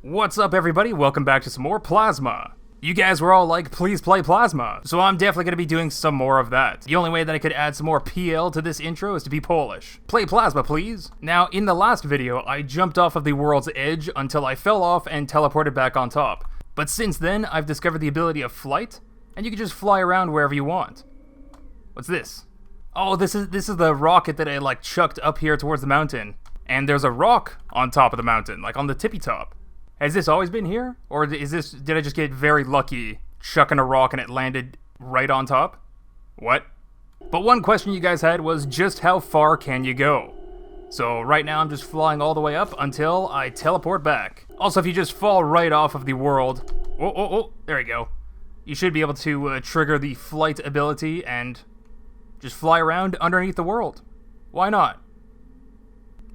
What's up, everybody? Welcome back to some more Plasma. You guys were all like, please play Plasma, so I'm definitely going to be doing some more of that. The only way that I could add some more PL to this intro is to be Polish. Play Plasma, please. Now, in the last video, I jumped off of the world's edge until I fell off and teleported back on top. But since then, I've discovered the ability of flight, and you can just fly around wherever you want. What's this? Oh, this is the rocket that I, like, chucked up here towards the mountain. And there's a rock on top of the mountain, like on the tippy top. Has this always been here? Or did I just get very lucky chucking a rock and it landed right on top? What? But one question you guys had was just how far can you go? So right now I'm just flying all the way up until I teleport back. Also, if you just fall right off of the world... Oh, there you go. You should be able to trigger the flight ability and just fly around underneath the world. Why not?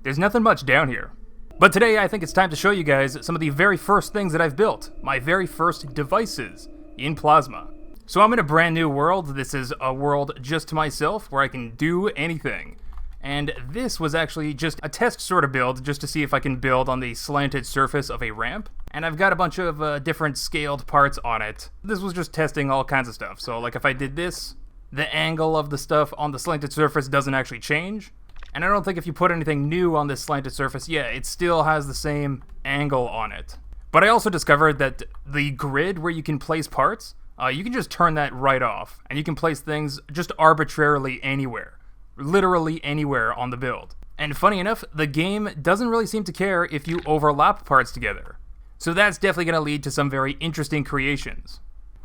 There's nothing much down here. But today I think it's time to show you guys some of the very first things that I've built. My very first devices in Plasma. So I'm in a brand new world. This is a world just to myself where I can do anything. And this was actually just a test sort of build just to see if I can build on the slanted surface of a ramp. And I've got a bunch of different scaled parts on it. This was just testing all kinds of stuff. So like if I did this, the angle of the stuff on the slanted surface doesn't actually change. And I don't think if you put anything new on this slanted surface, yeah, it still has the same angle on it. But I also discovered that the grid where you can place parts, you can just turn that right off. And you can place things just arbitrarily anywhere. Literally anywhere on the build. And funny enough, the game doesn't really seem to care if you overlap parts together. So that's definitely going to lead to some very interesting creations.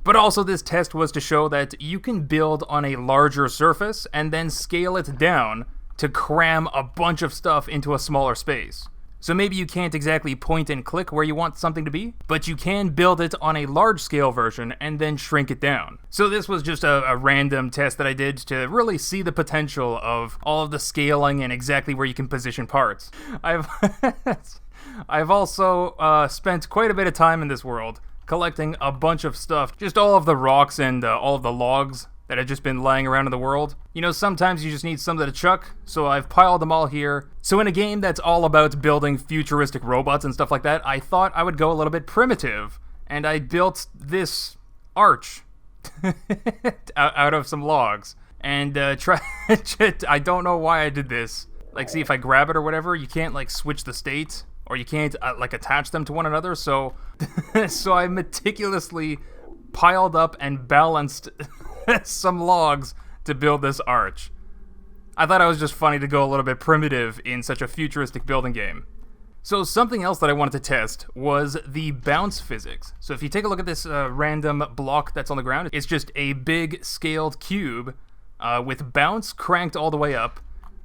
But also this test was to show that you can build on a larger surface and then scale it down to cram a bunch of stuff into a smaller space. So maybe you can't exactly point and click where you want something to be, but you can build it on a large scale version and then shrink it down. So this was just a random test that I did to really see the potential of all of the scaling and exactly where you can position parts. I've also spent quite a bit of time in this world collecting a bunch of stuff, just all of the rocks and all of the logs that have just been lying around in the world. You know, sometimes you just need something to chuck, so I've piled them all here. So in a game that's all about building futuristic robots and stuff like that, I thought I would go a little bit primitive, and I built this arch out of some logs. And I don't know why I did this. Like, see, if I grab it or whatever, you can't, like, switch the state, or you can't, like, attach them to one another, so... so I meticulously piled up and balanced... some logs to build this arch. I thought it was just funny to go a little bit primitive in such a futuristic building game. So something else that I wanted to test was the bounce physics. So if you take a look at this random block that's on the ground, it's just a big scaled cube with bounce cranked all the way up.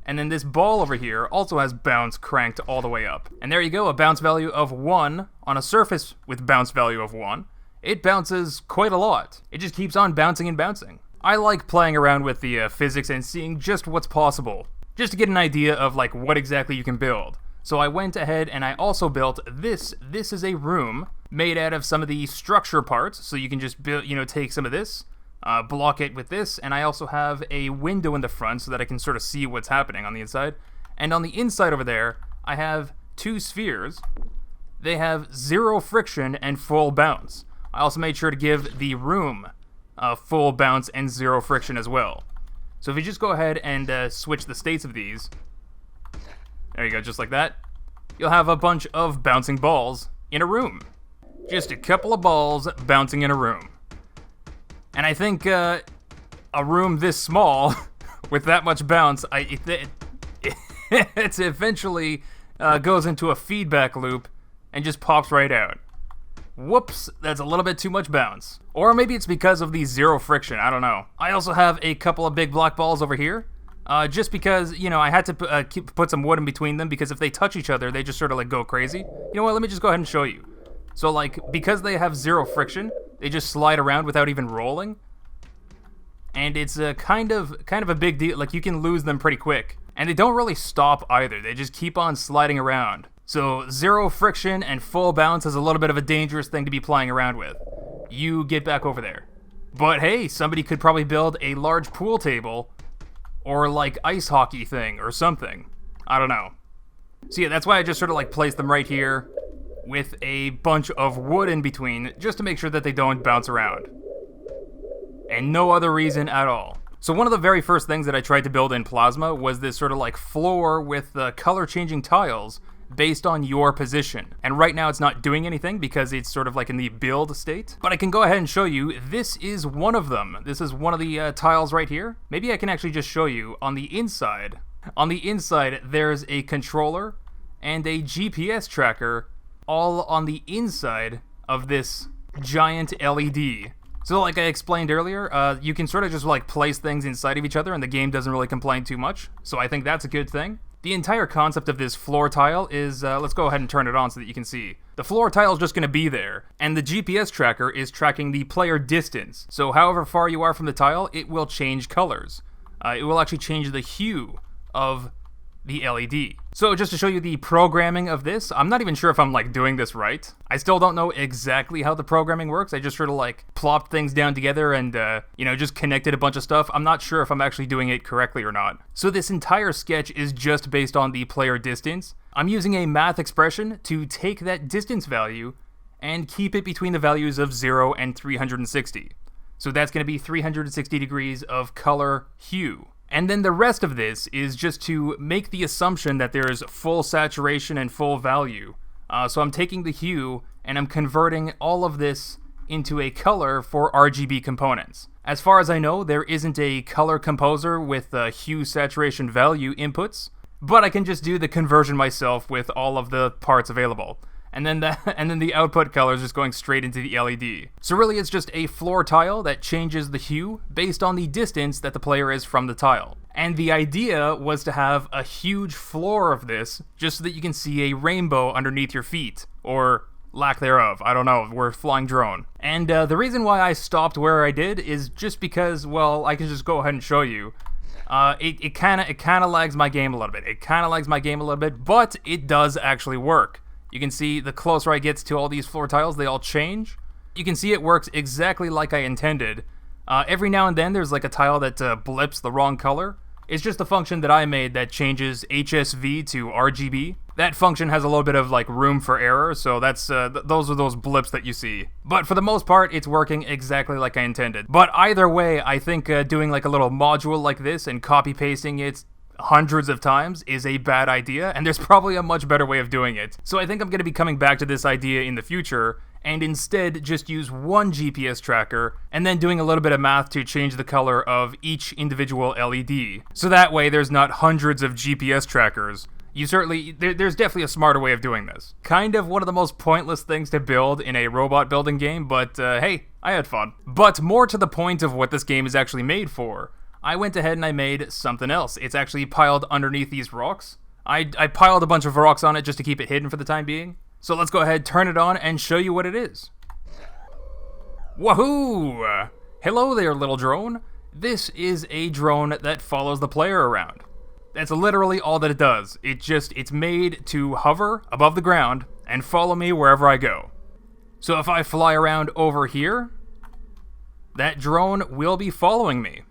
And then this ball over here also has bounce cranked all the way up. And there you go, a bounce value of 1 on a surface with bounce value of 1. It bounces quite a lot. It just keeps on bouncing and bouncing. I like playing around with the physics and seeing just what's possible, just to get an idea of like what exactly you can build. So I went ahead and I also built this. This is a room made out of some of the structure parts, so you can just build, take some of this, block it with this, and I also have a window in the front so that I can sort of see what's happening on the inside. And on the inside over there, I have 2 spheres. They have 0 friction and full bounce. I also made sure to give the room full bounce and 0 friction as well. So if you just go ahead and switch the states of these, there you go, just like that, you'll have a bunch of bouncing balls in a room. Just a couple of balls bouncing in a room. And I think a room this small, with that much bounce, it eventually goes into a feedback loop and just pops right out. Whoops, that's a little bit too much bounce. Or maybe it's because of the 0 friction, I don't know. I also have a couple of big block balls over here, just because, I had to put some wood in between them, because if they touch each other, they just sort of like go crazy. You know what, let me just go ahead and show you. So like, because they have 0 friction, they just slide around without even rolling. And it's kind of a big deal, like you can lose them pretty quick. And they don't really stop either, they just keep on sliding around. So 0 friction and full bounce is a little bit of a dangerous thing to be playing around with. You get back over there. But hey, somebody could probably build a large pool table or like ice hockey thing or something. I don't know. So yeah, that's why I just sort of like placed them right here. with a bunch of wood in between just to make sure that they don't bounce around. And no other reason at all. So one of the very first things that I tried to build in Plasma was this sort of like floor with color changing tiles based on your position. And right now it's not doing anything because it's sort of like in the build state. But I can go ahead and show you, this is one of them. This is one of the tiles right here. Maybe I can actually just show you on the inside. On the inside, there's a controller and a GPS tracker all on the inside of this giant LED. So like I explained earlier, you can sort of just like place things inside of each other and the game doesn't really complain too much. So I think that's a good thing. The entire concept of this floor tile is, let's go ahead and turn it on so that you can see. The floor tile is just going to be there, and the GPS tracker is tracking the player distance. So however far you are from the tile, it will change colors. It will actually change the hue of the LED. So just to show you the programming of this, I'm not even sure if I'm like doing this right. I still don't know exactly how the programming works. I just sort of like plopped things down together and, you know, just connected a bunch of stuff. I'm not sure if I'm actually doing it correctly or not. So this entire sketch is just based on the player distance. I'm using a math expression to take that distance value and keep it between the values of 0 and 360. So that's going to be 360 degrees of color hue. And then the rest of this is just to make the assumption that there is full saturation and full value. So I'm taking the hue and I'm converting all of this into a color for RGB components. As far as I know, there isn't a color composer with hue, saturation, value inputs, but I can just do the conversion myself with all of the parts available. And then the output color is just going straight into the LED. So really it's just a floor tile that changes the hue based on the distance that the player is from the tile. And the idea was to have a huge floor of this just so that you can see a rainbow underneath your feet, or lack thereof, I don't know, we're a flying drone. And the reason why I stopped where I did is just because, well, I can just go ahead and show you. It kind of lags my game a little bit. But it does actually work. You can see the closer I get to all these floor tiles, they all change. You can see it works exactly like I intended. Every now and then there's like a tile that blips the wrong color. It's just a function that I made that changes HSV to RGB. That function has a little bit of like room for error, so that's those are those blips that you see. But for the most part, it's working exactly like I intended. But either way, I think doing like a little module like this and copy pasting it hundreds of times is a bad idea, and there's probably a much better way of doing it. So I think I'm going to be coming back to this idea in the future, and instead just use one GPS tracker, and then doing a little bit of math to change the color of each individual LED. So that way there's not hundreds of GPS trackers. There's definitely a smarter way of doing this. Kind of one of the most pointless things to build in a robot building game, but hey, I had fun. But more to the point of what this game is actually made for, I went ahead and I made something else. It's actually piled underneath these rocks. I piled a bunch of rocks on it just to keep it hidden for the time being. So let's go ahead, turn it on, and show you what it is. Wahoo! Hello there, little drone. This is a drone that follows the player around. That's literally all that it does. It's made to hover above the ground and follow me wherever I go. So if I fly around over here, that drone will be following me.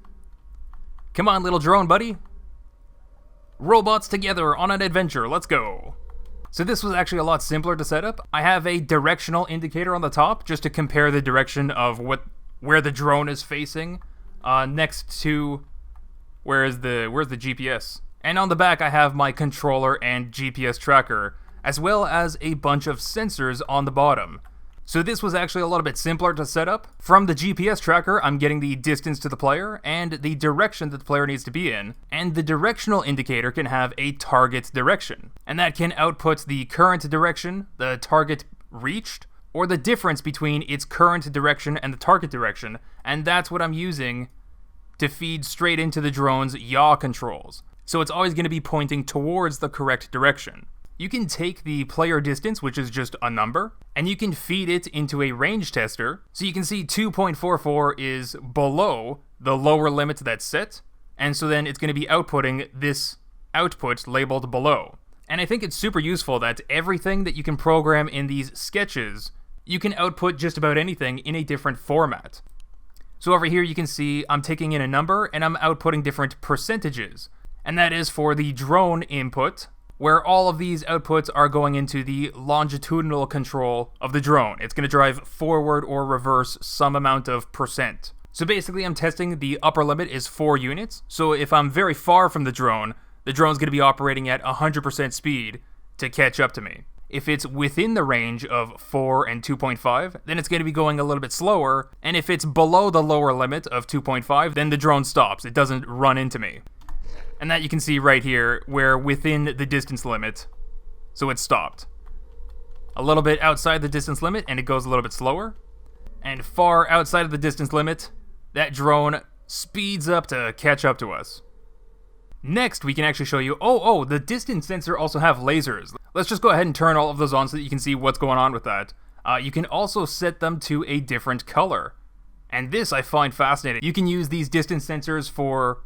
Come on, little drone buddy. Robots together on an adventure, let's go. So this was actually a lot simpler to set up. I have a directional indicator on the top just to compare the direction of where the drone is facing next to where's the GPS. And on the back I have my controller and GPS tracker, as well as a bunch of sensors on the bottom. So this was actually a little bit simpler to set up. From the GPS tracker, I'm getting the distance to the player and the direction that the player needs to be in. And the directional indicator can have a target direction. And that can output the current direction, the target reached, or the difference between its current direction and the target direction. And that's what I'm using to feed straight into the drone's yaw controls. So it's always going to be pointing towards the correct direction. You can take the player distance, which is just a number, and you can feed it into a range tester. So you can see 2.44 is below the lower limit that's set, and so then it's going to be outputting this output labeled below. And I think it's super useful that everything that you can program in these sketches, you can output just about anything in a different format. So over here you can see I'm taking in a number and I'm outputting different percentages. And that is for the drone input, where all of these outputs are going into the longitudinal control of the drone. It's going to drive forward or reverse some amount of percent. So basically I'm testing the upper limit is 4 units. So if I'm very far from the drone's going to be operating at 100% speed to catch up to me. If it's within the range of 4 and 2.5, then it's going to be going a little bit slower. And if it's below the lower limit of 2.5, then the drone stops. It doesn't run into me. And that you can see right here, where within the distance limit, so it stopped. A little bit outside the distance limit, and it goes a little bit slower. And far outside of the distance limit, that drone speeds up to catch up to us. Next, we can actually show you, the distance sensor also have lasers. Let's just go ahead and turn all of those on so that you can see what's going on with that. You can also set them to a different color. And this I find fascinating. You can use these distance sensors for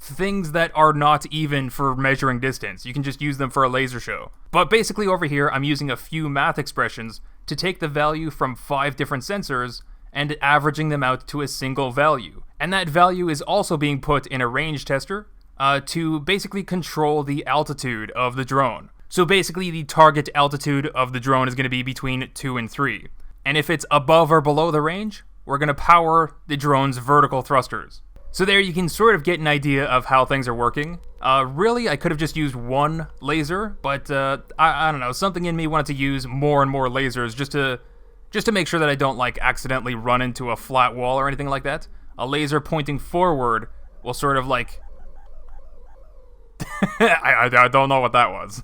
things that are not even for measuring distance. You can just use them for a laser show. But basically over here, I'm using a few math expressions to take the value from 5 different sensors and averaging them out to a single value. And that value is also being put in a range tester to basically control the altitude of the drone. So basically the target altitude of the drone is going to be between 2 and 3. And if it's above or below the range, we're going to power the drone's vertical thrusters. So there you can sort of get an idea of how things are working. Really, I could have just used one laser, but I don't know, something in me wanted to use more and more lasers just to make sure that I don't like accidentally run into a flat wall or anything like that. A laser pointing forward will sort of like I don't know what that was.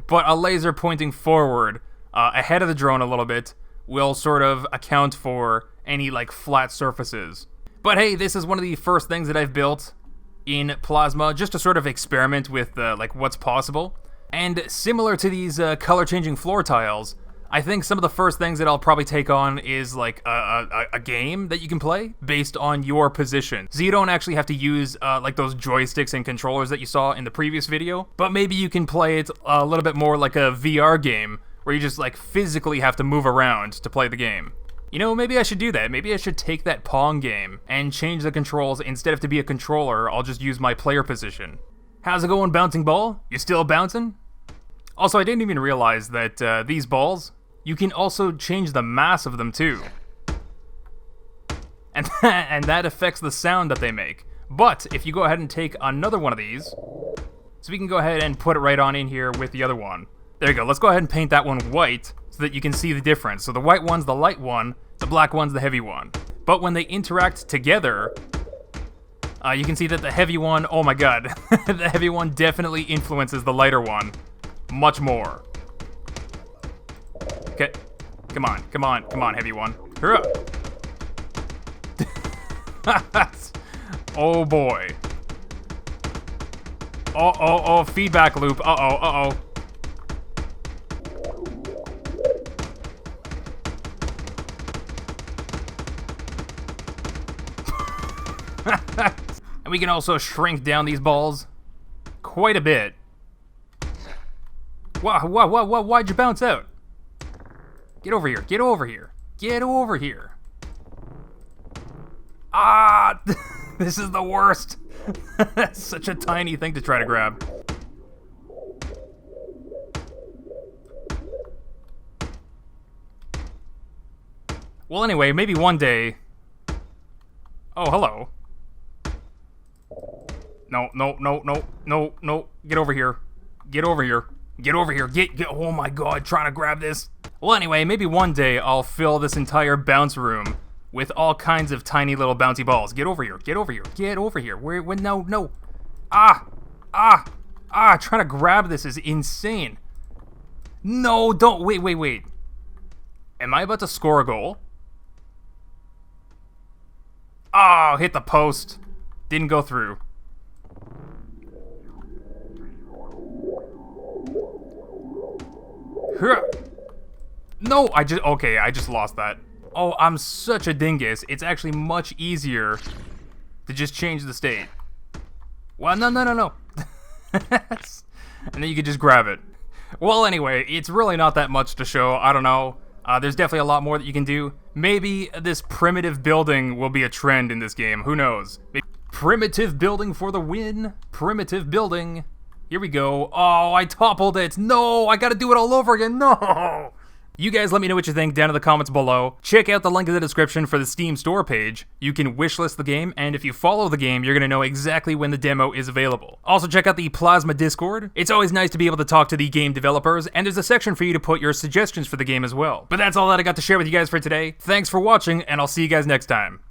But a laser pointing forward ahead of the drone a little bit will sort of account for any like flat surfaces. But hey, this is one of the first things that I've built in Plasma just to sort of experiment with like what's possible. And similar to these color changing floor tiles, I think some of the first things that I'll probably take on is like a game that you can play based on your position. So you don't actually have to use like those joysticks and controllers that you saw in the previous video, but maybe you can play it a little bit more like a VR game where you just like physically have to move around to play the game. You know, maybe I should do that. Maybe I should take that Pong game and change the controls. Instead of to be a controller, I'll just use my player position. How's it going, bouncing ball? You still bouncing? Also, I didn't even realize that these balls, you can also change the mass of them too. And that affects the sound that they make. But if you go ahead and take another one of these, so we can go ahead and put it right on in here with the other one. There you go. Let's go ahead and paint that one white so that you can see the difference. So the white one's the light one, the black one's the heavy one. But when they interact together, you can see that the heavy one, oh my god, the heavy one definitely influences the lighter one much more. Okay, come on, heavy one. Hurrah! Oh boy. Oh, feedback loop. Uh-oh. And we can also shrink down these balls quite a bit. Why'd you bounce out? Get over here. Ah, this is the worst. That's such a tiny thing to try to grab. Well, anyway, maybe one day... Oh, hello. No. Get over here. Oh my god, trying to grab this. Well, anyway, maybe one day I'll fill this entire bounce room with all kinds of tiny little bouncy balls. Get over here. No. Trying to grab this is insane. No, don't. Wait. Am I about to score a goal? Oh, hit the post. Didn't go through. No, I just lost that. Oh, I'm such a dingus. It's actually much easier to just change the state. Well, no. And then you can just grab it. Well, anyway, it's really not that much to show. I don't know. There's definitely a lot more that you can do. Maybe this primitive building will be a trend in this game. Who knows? Primitive building for the win. Primitive building. Here we go. Oh, I toppled it. No, I gotta do it all over again. No. You guys let me know what you think down in the comments below. Check out the link in the description for the Steam store page. You can wishlist the game, and if you follow the game, you're going to know exactly when the demo is available. Also check out the Plasma Discord. It's always nice to be able to talk to the game developers, and there's a section for you to put your suggestions for the game as well. But that's all that I got to share with you guys for today. Thanks for watching, and I'll see you guys next time.